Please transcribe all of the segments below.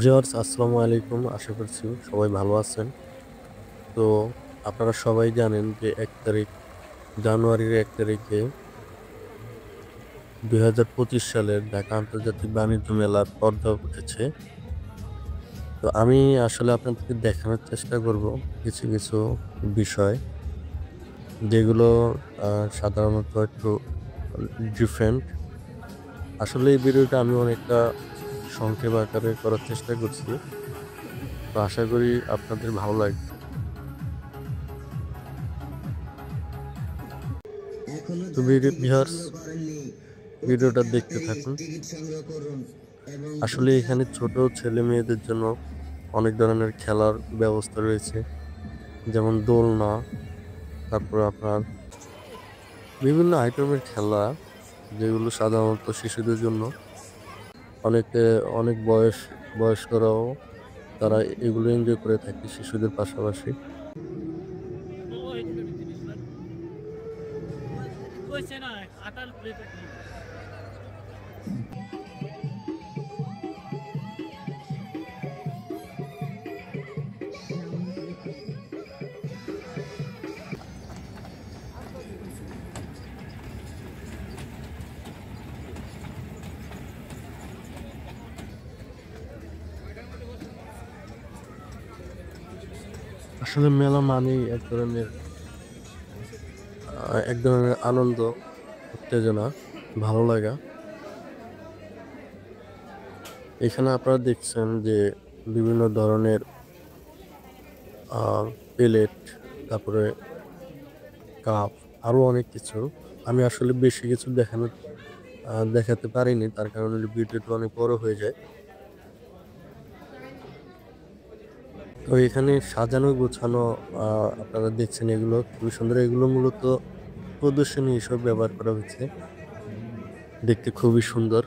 Viewers আসসালামু আলাইকুম, আশা করছি সবাই ভালো আছেন। তো আপনারা সবাই জানেন যে 1 তারিখ, জানুয়ারির 1 তারিখে 2025 সালের ঢাকা আন্তর্জাতিক বাণিজ্য মেলার পর্দা উঠেছে। তো আমি আসলে আপনাদেরকে দেখানোর চেষ্টা করব কিছু কিছু বিষয়, যেগুলো সাধারণত একটু ডিফারেন্ট। আসলে এই ভিডিওটা আমি অনেকটা সংক্ষেপ আকারে করার চেষ্টা করছি, তো আশা করি আপনাদের ভালো লাগবে। এখনো তো যারা টিকিট ভিউয়ার্স, সংগ্রহ করেননি অতি ভিডিওটা দেখতে তাড়াতাড়ি থাকুন। টিকিট সংগ্রহ করুন এবং আসলে অতি এখানে ছোট ছেলে মেয়েদের জন্য অনেক ধরনের খেলার ব্যবস্থা রয়েছে, যেমন দোলনা, তারপর আপনার বিভিন্ন আইটেমের খেলা, যেগুলো সাধারণত শিশুদের জন্য। অনেকে অনেক বয়স্করাও তারা এগুলো এনজয় করে থাকে শিশুদের পাশাপাশি। আসলে মেলা মানেই এক ধরনের আনন্দ, উত্তেজনা, ভালো লাগা। এখানে আপনারা দেখছেন যে বিভিন্ন ধরনের প্লেট, তারপরে কাপ, আরো অনেক কিছু। আমি আসলে বেশি কিছু দেখাতে পারিনি, তার কারণে ভিডিওটা অনেক বড় হয়ে যায়। তো এখানে সাজানো গোছানো, আপনারা দেখছেন এগুলো খুবই সুন্দর। এগুলো মূলত প্রদর্শনী হিসেবে ব্যবহার করা হয়েছে, দেখতে খুবই সুন্দর।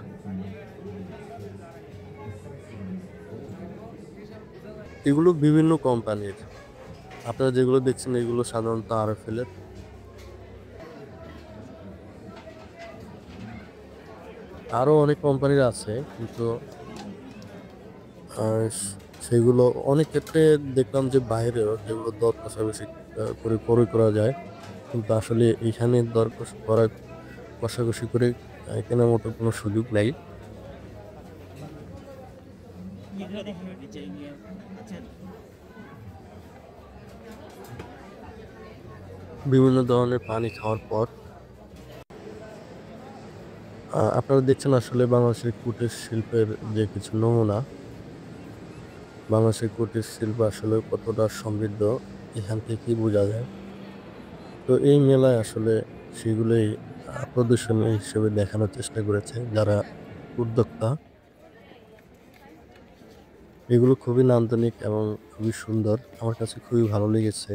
এগুলো বিভিন্ন কোম্পানির, আপনারা যেগুলো দেখছেন এগুলো সাধারণত আরএফএল এর। আরো অনেক কোম্পানির আছে, কিন্তু আহ, সেগুলো অনেক ক্ষেত্রে দেখলাম যে বাইরেও যেগুলো দর কষাকষি করে ক্রয় করা যায়, কিন্তু আসলে এখানে কষাকষি করে কেনার মতো কোনো সুযোগ নাই। বিভিন্ন ধরনের পানি খাওয়ার পর আপনারা দেখছেন আসলে বাংলাদেশের কুটির শিল্পের যে কিছু নমুনা। বাংলাদেশের কুটির শিল্প আসলে কতটা সমৃদ্ধ এখান থেকেই বোঝা যায়। তো এই মেলায় আসলে সেগুলোই প্রদর্শনী হিসেবে দেখানোর চেষ্টা করেছে যারা উদ্যোক্তা। এগুলো খুবই নান্দনিক এবং খুবই সুন্দর, আমার কাছে খুবই ভালো লেগেছে।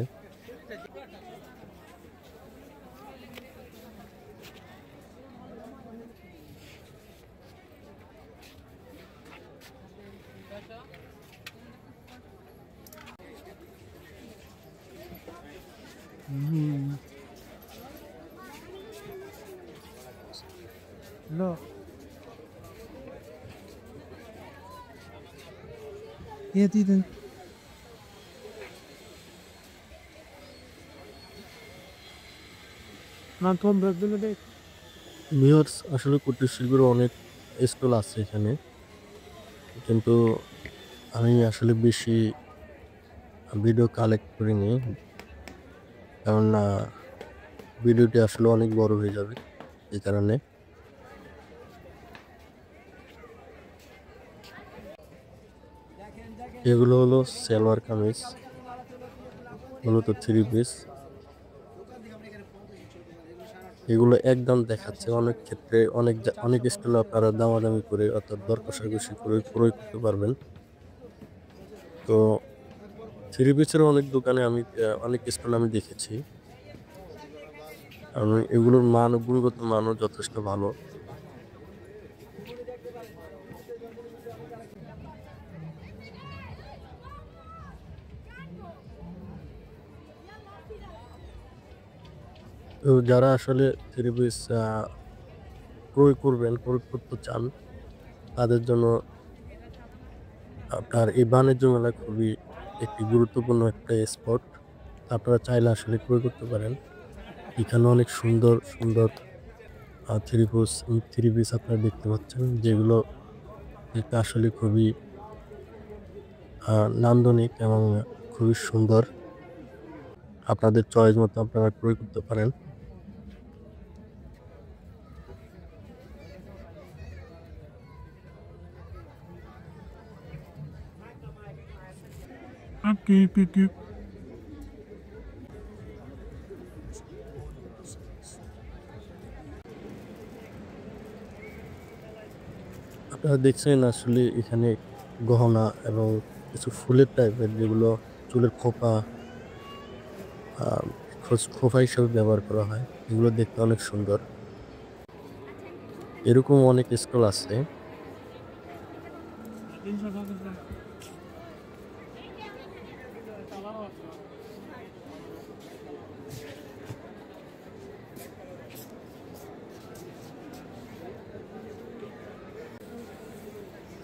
No, he didn't. Man kom böldüğünü değil. Viewers, আসলে কুটির শিল্পের অনেক স্টল আছে এখানে, কিন্তু আমি আসলে বেশি ভিডিও কালেক্ট করিনি, কারণ ভিডিওটি আসলে অনেক বড় হয়ে যাবে এই কারণে। এগুলো হলো সালোয়ার কামিজ, মূলত 3 পিস। এগুলো একদম দেখাচ্ছে, অনেক ক্ষেত্রে অনেক স্টলে আপনারা দামাদামি করে অর্থাৎ দর কষাকষি করে ক্রয় করতে পারবেন। তো 3 পিসের অনেক দোকানে অনেক স্টল আমি দেখেছি, কারণ এগুলোর গুণগত মানও যথেষ্ট ভালো। তো যারা আসলে 3 পিস ক্রয় করতে চান, তাদের জন্য আপনার এই বাণিজ্য মেলা খুবই একটি গুরুত্বপূর্ণ একটা স্পট। আপনারা চাইলে আসলে ক্রয় করতে পারেন। এখানে অনেক সুন্দর, সুন্দর থ্রি পিস আপনারা দেখতে পাচ্ছেন, যেগুলো দেখতে আসলে খুবই নান্দনিক এবং খুবই সুন্দর। আপনাদের চয়েস মতো আপনারা ক্রয় করতে পারেন। আপনারা দেখছেন আসলে এখানে গহনা এবং কিছু ফুলের টাইপের, যেগুলো চুলের খোপা খোপা হিসেবে ব্যবহার করা হয়। এগুলো দেখতে অনেক সুন্দর। এরকম অনেক স্টল আছে।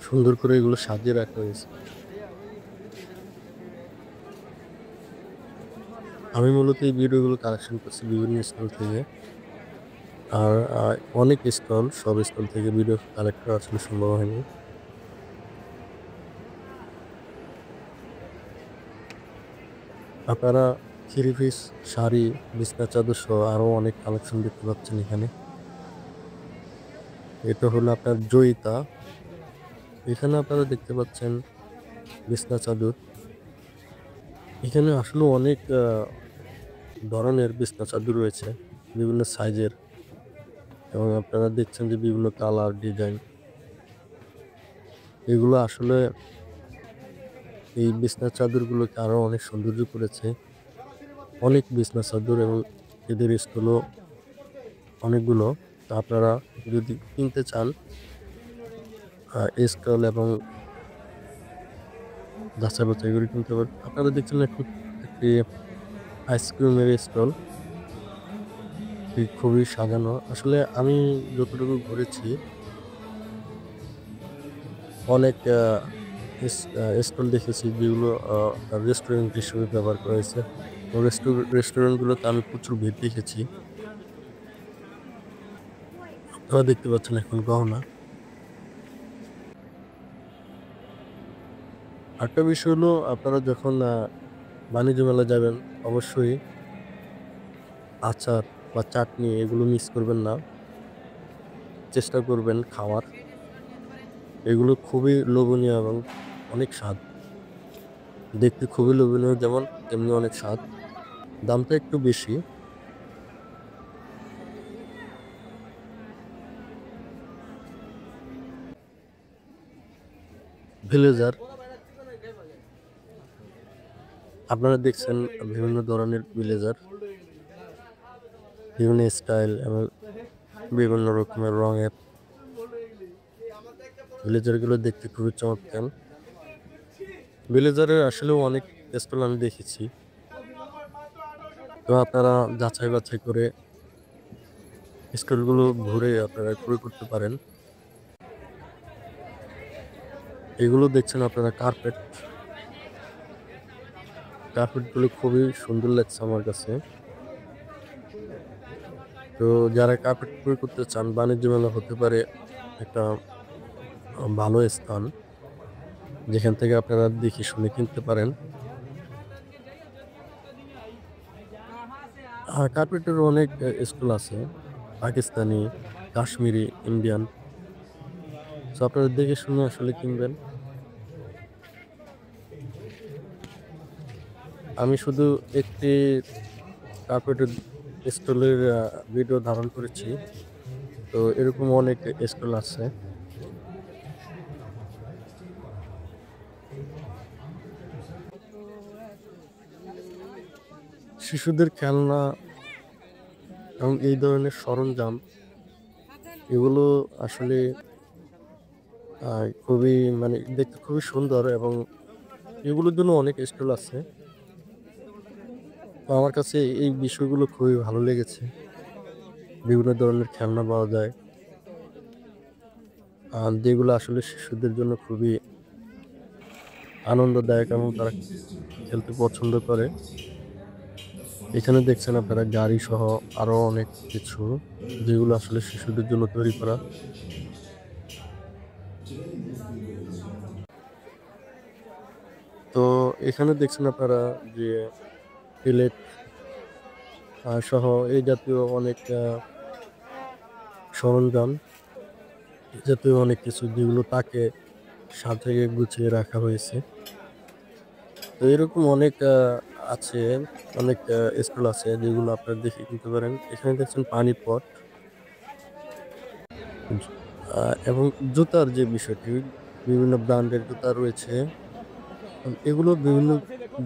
সুন্দর করে এগুলো সাজিয়ে রাখা হয়েছে। আমি মূলত এই ভিডিওগুলো কালেকশন করছি বিভিন্ন স্টল থেকে। আর অনেক স্টল, সব স্টল থেকে ভিডিও কালেক্ট করা আসলে সম্ভব হয়নি। আপনারা থ্রি পিস, শাড়ি, বিছনা চাদর সহ আরো অনেক কালেকশন দেখতে পাচ্ছেন এখানে। এটা হলো আপনার জয়িতা। এখানে আপনারা দেখতে পাচ্ছেন বিছনা চাদর। এখানে আসলে অনেক ধরনের বিছনা চাদর রয়েছে, বিভিন্ন সাইজের, এবং আপনারা দেখছেন যে বিভিন্ন কালার, ডিজাইন। এগুলো আসলে এই বিছনা চাদরগুলোকে আরো অনেক সৌন্দর্য করেছে। অনেক বিছনা চাদর এবং এদের স্টলও অনেকগুলো। তো আপনারা যদি কিনতে চান স্টল এবং যাচাই বাছাই করে কিনতে পারেন। আপনারা দেখছেন একটি আইসক্রিমের স্টল, খুবই সাজানো। আসলে আমি যতটুকু ঘুরেছি, অনেক স্টল দেখেছি যেগুলো রেস্টুরেন্ট হিসেবে ব্যবহার করা হয়েছে। রেস্টুরেন্টগুলোতে আমি প্রচুর ভিড় দেখেছি। আপনারা দেখতে পাচ্ছেন এখন গহনা। আরেকটা বিষয় হলো, আপনারা যখন বাণিজ্য মেলা যাবেন, অবশ্যই আচার বা চাটনি এগুলো মিস করবেন না। চেষ্টা করবেন খাওয়ার। এগুলো খুবই লোভনীয় এবং অনেক স্বাদ। দেখতে খুবই লোভনীয়, যেমন তেমনি অনেক স্বাদ। দামটা একটু বেশি। ভিলেজার, আপনারা দেখছেন বিভিন্ন ধরনের ভিলেজার, বিভিন্ন স্টাইল এবং বিভিন্ন রকমের রঙের ভিলেজারগুলো দেখতে খুবই চমৎকার। ভিলেজারের আসলেও অনেক স্টল আমি দেখেছি। তো আপনারা যাচাই বাছাই করে স্টলগুলো ঘুরে আপনারা ক্রয় করতে পারেন। এগুলো দেখছেন আপনারা কার্পেটগুলো খুবই সুন্দর লাগছে আমার কাছে। তো যারা কার্পেট ক্রয় করতে চান, বাণিজ্য মেলা হতে পারে একটা ভালো স্থান, যেখান থেকে আপনারা দেখে শুনে কিনতে পারেন। কার্পেটের অনেক স্কুল আছে, পাকিস্তানি, কাশ্মীরি, ইন্ডিয়ান। তো আপনারা দেখে শুনে আসলে কিনবেন। আমি শুধু একটি কার্পেটের স্টলের ভিডিও ধারণ করেছি। তো এরকম অনেক স্টল আছে। শিশুদের খেলনা এবং এই ধরনের সরঞ্জাম, এগুলো আসলে খুবই, মানে দেখতে খুবই সুন্দর, এবং এগুলোর জন্য অনেক স্টল আছে। তো আমার কাছে এই বিষয়গুলো খুবই ভালো লেগেছে। বিভিন্ন ধরনের খেলনা পাওয়া যায়, যেগুলো আসলে শিশুদের জন্য খুবই আনন্দদায়ক এবং তারা খেলতে পছন্দ করে। এখানে দেখছেন আপনারা গাড়ি সহ আরো অনেক কিছু, যেগুলো আসলে শিশুদের জন্য তৈরি করা। তো এখানে দেখছেন আপনারা যে প্লেট সহ এই জাতীয় অনেক সরঞ্জাম, এই জাতীয় অনেক কিছু যেগুলো তাকে সাজিয়ে গুছিয়ে রাখা হয়েছে। তো এরকম অনেক আছে, অনেক স্টল আছে যেগুলো আপনারা দেখে কিনতে পারেন। এখানে দেখছেন পানির পট এবং জুতার যে বিষয়টি, বিভিন্ন ব্র্যান্ডের জুতা রয়েছে। এগুলো বিভিন্ন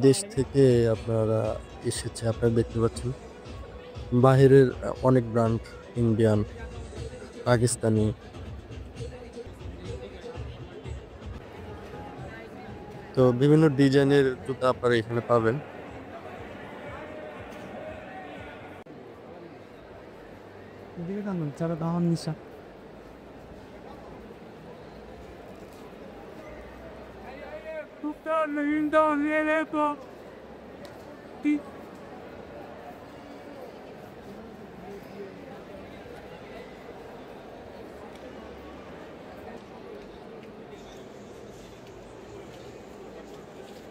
দেশ থেকে আপনারা এসেছে, আপনারা দেখতে পাচ্ছেন। বাহিরের অনেক ব্র্যান্ড, ইন্ডিয়ান, পাকিস্তানি। তো বিভিন্ন ডিজাইনের জুতা আপনারা এখানে পাবেন। এদিকে টানুন, চারা দাওয়ান নিশা।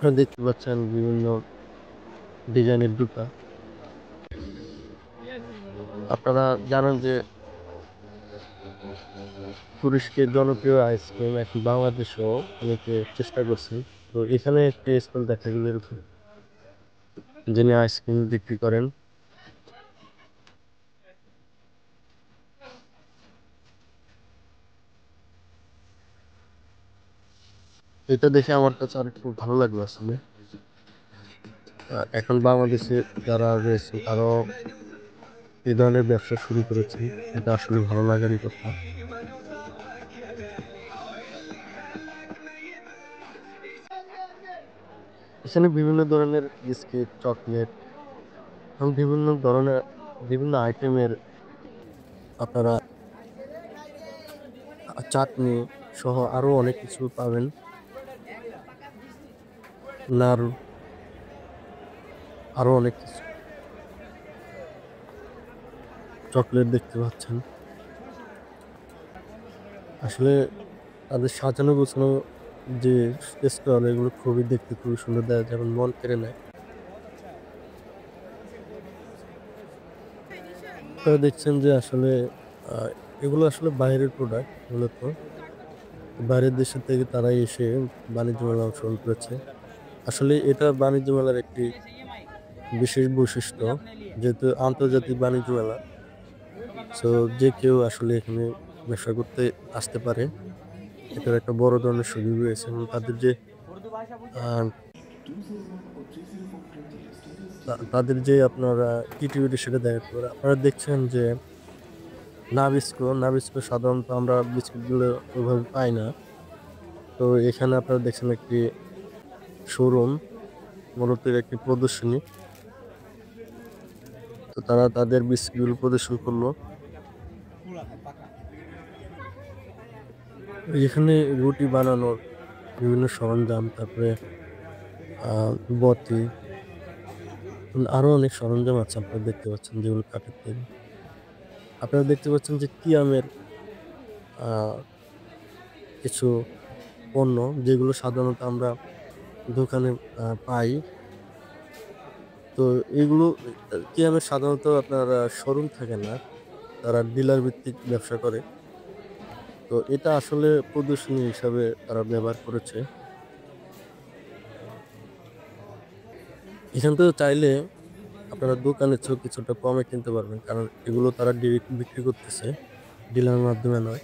আপনারা দেখতে পাচ্ছেন বিভিন্ন ডিজাইনের জুতা। আপনারা জানেন যে তুরস্কের জনপ্রিয় আইসক্রিম এখন বাংলাদেশেও অনেকে চেষ্টা করছে। তো এখানে একটি স্টল দেখা গেল এরকম, যিনি আইসক্রিম বিক্রি করেন। এটা দেখে আমার কাছে আর একটু ভালো লাগলো আসলে। এখন বাংলাদেশে যারা রয়েছে তারাও এই ধরনের ব্যবসা শুরু করেছে, এটা আসলে ভালো লাগারই কথা। এখানে বিভিন্ন ধরনের বিস্কিট, চকলেট এবং বিভিন্ন ধরনের বিভিন্ন আইটেমের আপনারা চাটনি সহ আরো অনেক কিছু পাবেন। নাড়ু, আরো অনেক কিছু, চকলেট দেখতে পাচ্ছেন। আসলে তাদের সাজানো গোছানো যে স্টল, এগুলো খুবই দেখতে খুবই সুন্দর, দেয় যেমন মন কেড়ে নেয়। আপনারা দেখছেন যে আসলে এগুলো আসলে বাইরের প্রোডাক্ট, মূলত বাইরের দেশের থেকে তারাই এসে বাণিজ্য মেলা অংশগ্রহণ করেছে। আসলে এটা বাণিজ্য মেলার একটি বিশেষ বৈশিষ্ট্য, যেহেতু আন্তর্জাতিক বাণিজ্য মেলা। তো যে কেউ আসলে এখানে ব্যবসা করতে আসতে পারে, এটার একটা বড় ধরনের সুযোগ রয়েছে। এবং তাদের যে আহ, তাদের যে আপনারা ক্রিয়েটিভিটি সেটা দেখাতে পারে। আপনারা দেখছেন যে নাবিস্কো, নাবিস্কো সাধারণত আমরা বিস্কুটগুলো ওইভাবে পাই না। তো এখানে আপনারা দেখছেন একটি শোরুম, মূলত এর একটি প্রদর্শনী। তো তারা তাদের বিস্কুটগুলো প্রদর্শন করলো। এখানে রুটি বানানোর বিভিন্ন সরঞ্জাম, তারপরে বটি, আরো অনেক সরঞ্জাম আছে আপনারা দেখতে পাচ্ছেন, যেগুলো কাঠের তৈরি। আপনারা দেখতে পাচ্ছেন যে কিয়ামের আহ কিছু পণ্য, যেগুলো সাধারণত আমরা দোকানে পাই। তো এগুলো কিয়ামের সাধারণত আপনার শোরুম থাকে না, তারা ডিলার ভিত্তিক ব্যবসা করে। তো এটা আসলে প্রদর্শনী হিসাবে তারা ব্যবহার করেছে। এখান থেকে চাইলে আপনারা দোকানের চেয়েও কিছুটা কমে কিনতে পারবেন, কারণ এগুলো তারা ডিরেক্ট বিক্রি করতেছে, ডিলারের মাধ্যমে নয়।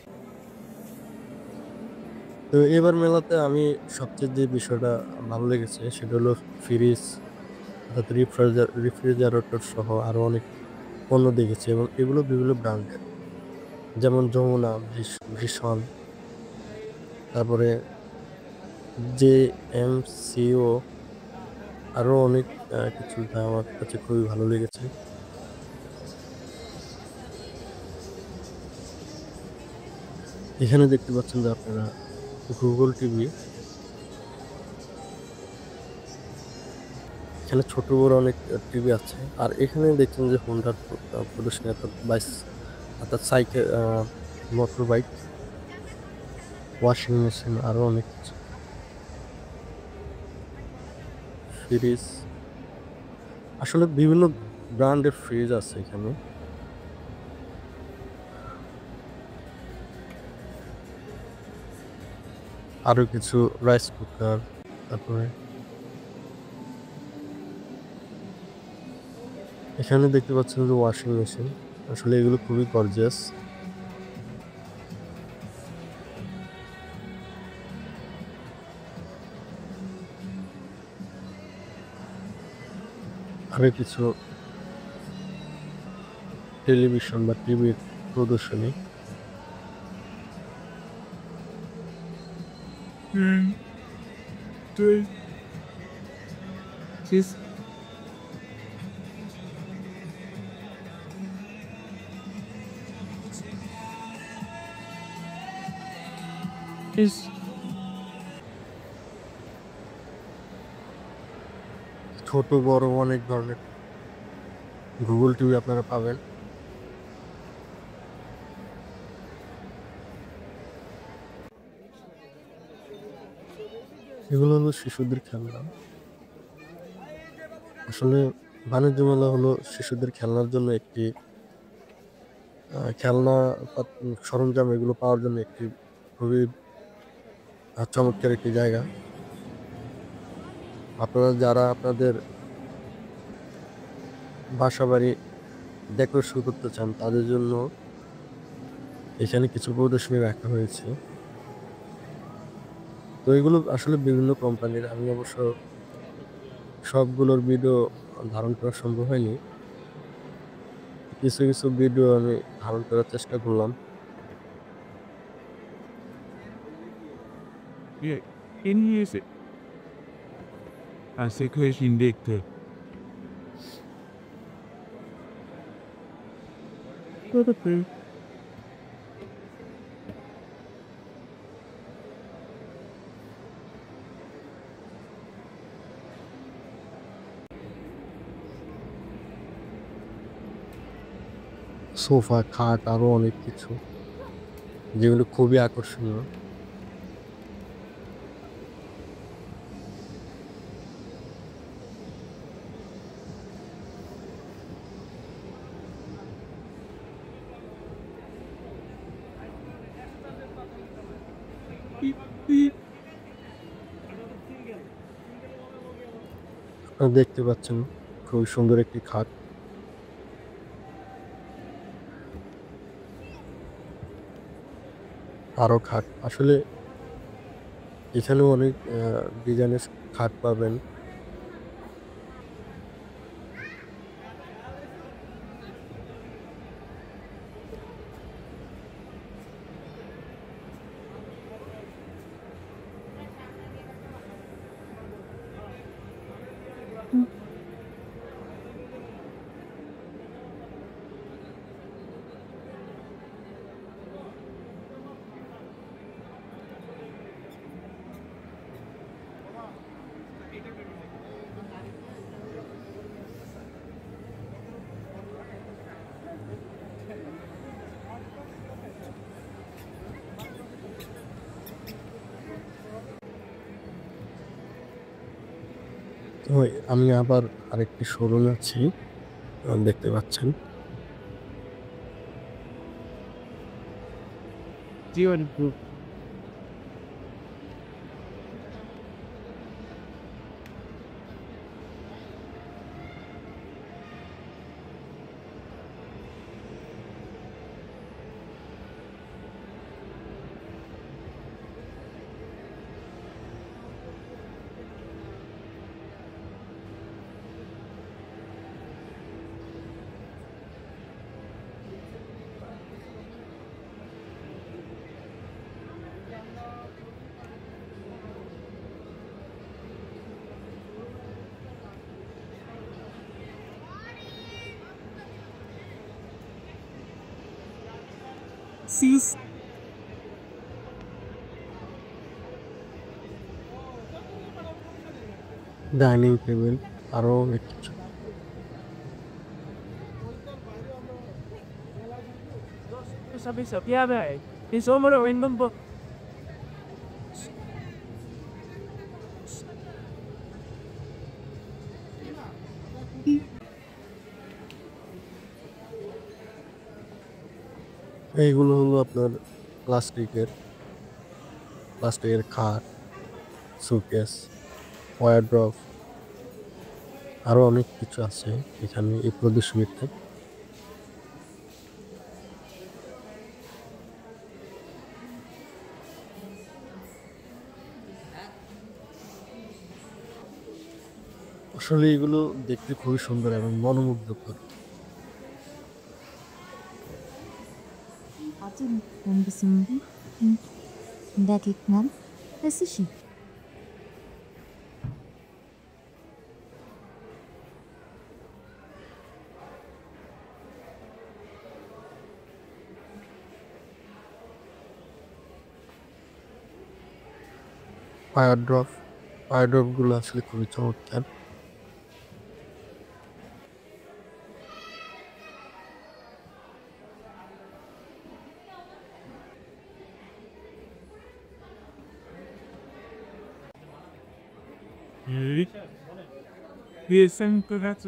তো এবার মেলাতে আমি সবচেয়ে যে বিষয়টা ভালো লেগেছে সেটা হলো ফ্রিজ, অর্থাৎ রেফ্রিজারেটর সহ আরো অনেক পণ্য দেখেছি, এবং এগুলো বিভিন্ন ব্র্যান্ডের, যেমন যমুনা, ভীষণ, তারপরে JMCO, আরো অনেক কিছু, যা আমার কাছে খুবই ভালো লেগেছে। এখানে দেখতে পাচ্ছেন যে আপনারা গুগল টিভি, এখানে ছোট বড় অনেক টিভি আছে। আর এখানে দেখছেন যে হোন্ডার প্রদর্শনী, অর্থাৎ বাইস, অর্থাৎ cycle, motor bike, washing machine, আরো অনেক কিছু, ফ্রিজ। আসলে বিভিন্ন ব্র্যান্ডের ফ্রিজ আছে এখানে। আরো কিছু রাইস কুকার, তারপরে এখানে দেখতে পাচ্ছেন যে ওয়াশিং মেশিন। আসলে এগুলো খুবই গর্জিয়াস। আরো কিছু টেলিভিশন বা টিভির প্রদর্শনী। Cheese. Cheese. ছোট বড় অনেক ধরনের গুগল টিভি আপনারা পাবেন। এগুলো হলো শিশুদের খেলনা। আসলে বাণিজ্য মেলা হলো শিশুদের খেলনার জন্য একটি খেলনা সরঞ্জাম এগুলো পাওয়ার জন্য একটি খুবই চমৎকার একটি জায়গা। আপনারা যারা আপনাদের বাসা বাড়ি ডেকোরেশন করতে চান তাদের জন্য এখানে কিছু প্রদর্শনী রাখা হয়েছে। তো এগুলো আসলে বিভিন্ন কোম্পানির। আমি অবশ্য সবগুলোর ভিডিও ধারণ করা সম্ভব হয়নি। কিছু কিছু ভিডিও আমি ধারণ করার চেষ্টা করলাম। Yeah, in music. As a question dictate. What a thing. Sofa, খাট, আরো অনেক কিছু যেগুলো খুবই আকর্ষণীয়। আপনারা দেখতে পাচ্ছেন খুবই সুন্দর একটি খাট। আরো খাট। আসলে এখানেও অনেক ডিজাইনের খাট পাবেন। তো আমি আবার আরেকটি শোরুম আছি, দেখতে পাচ্ছেন। G1 Group. Sis. Dining table, আরো অনেক কিছু। Sabi sa piyada eh. Isomoro windom po. এইগুলো হলো আপনার প্লাস্টিকের খাট, সুটকেস, ওয়ারড্রপ, আরো অনেক কিছু আছে এখানে এই প্রদর্শনীতে। আসলে এগুলো দেখতে খুবই সুন্দর এবং মনোমুগ্ধকর। Adım bombasının dakikman nasıl? Fire drop গুলো আসলে খুবই চমৎকার। Listen to that.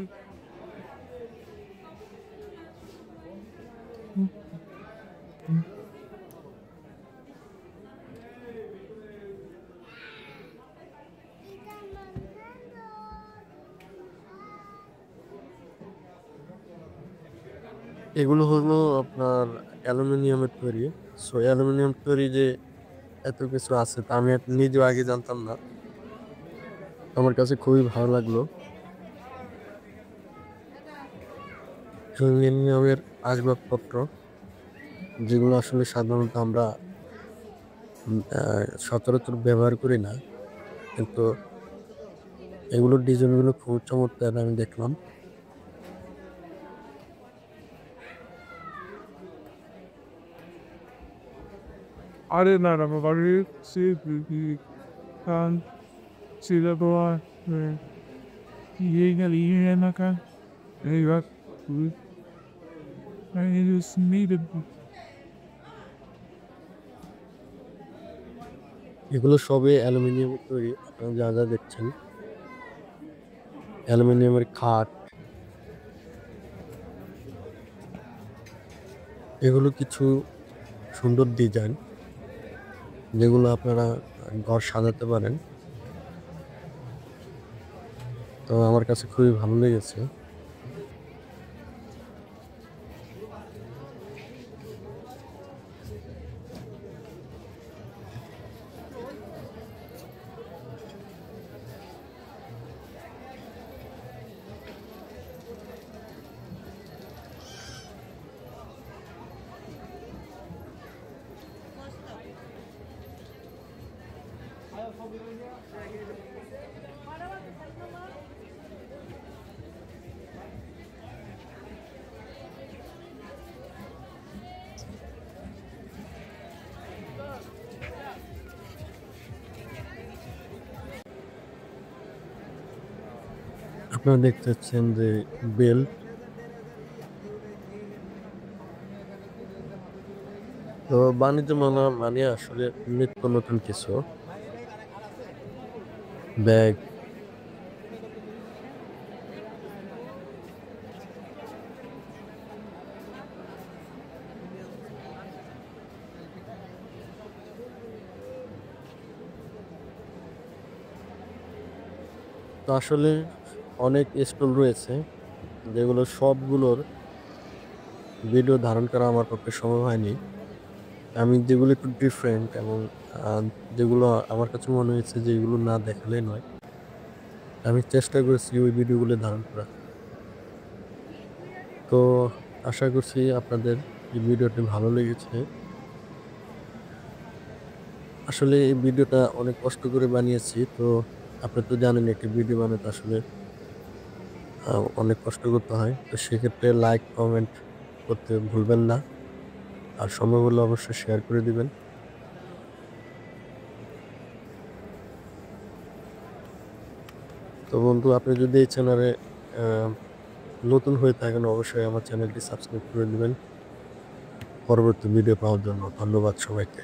এগুলো হলো আপনার অ্যালুমিনিয়ামের তৈরি। সো অ্যালুমিনিয়াম তৈরি যে এত কিছু আছে তা আমি নিজেও আগে জানতাম না। আমার কাছে খুবই ভালো লাগলো। অ্যালুমিনিয়ামের আসবাবপত্র যেগুলো আসলে সাধারণত আমরা সচরাচর ব্যবহার করি না, কিন্তু এগুলোর ডিজাইনগুলো খুব চমৎকার আমি দেখলাম। আরে না না বাড়ি সে কান ছিল বাবা ইয়ে না কান এই বাত I just needed এগুলো সবই অ্যালুমিনিয়ামের তৈরি। আপনারা যা যা দেখছেন অ্যালুমিনিয়ামের খাট, এগুলো কিছু সুন্দর ডিজাইন যেগুলো আপনারা ঘর সাজাতে পারেন। তো আমার কাছে খুবই ভালো লেগেছে। আপনারা দেখতে পাচ্ছেন যে বেল্ট, তো বাণিজ্য মেলা মানে আসলে নিত্য নতুন কিছু ব্যাগ, তো আসলে অনেক স্টল রয়েছে যেগুলো সবগুলোর ভিডিও ধারণ করা আমার পক্ষে সম্ভব হয়নি। আমি যেগুলো একটু ডিফারেন্ট এবং যেগুলো আমার কাছে মনে হয়েছে যে এগুলো না দেখালে নয়, আমি চেষ্টা করেছি ওই ভিডিওগুলো ধারণ করা। তো আশা করছি আপনাদের এই ভিডিওটি ভালো লেগেছে। আসলে এই ভিডিওটা অনেক কষ্ট করে বানিয়েছি। তো আপনি তো জানেন একটি ভিডিও বানাতে আসলে অনেক কষ্ট করতে হয়। তো সেক্ষেত্রে লাইক কমেন্ট করতে ভুলবেন না, আর সম্ভব হলে অবশ্যই শেয়ার করে দিবেন। তো বন্ধু আপনি যদি এই চ্যানেলে নতুন হয়ে থাকেন অবশ্যই আমার চ্যানেলটি সাবস্ক্রাইব করে দিবেন পরবর্তী ভিডিও পাওয়ার জন্য। ধন্যবাদ সবাইকে।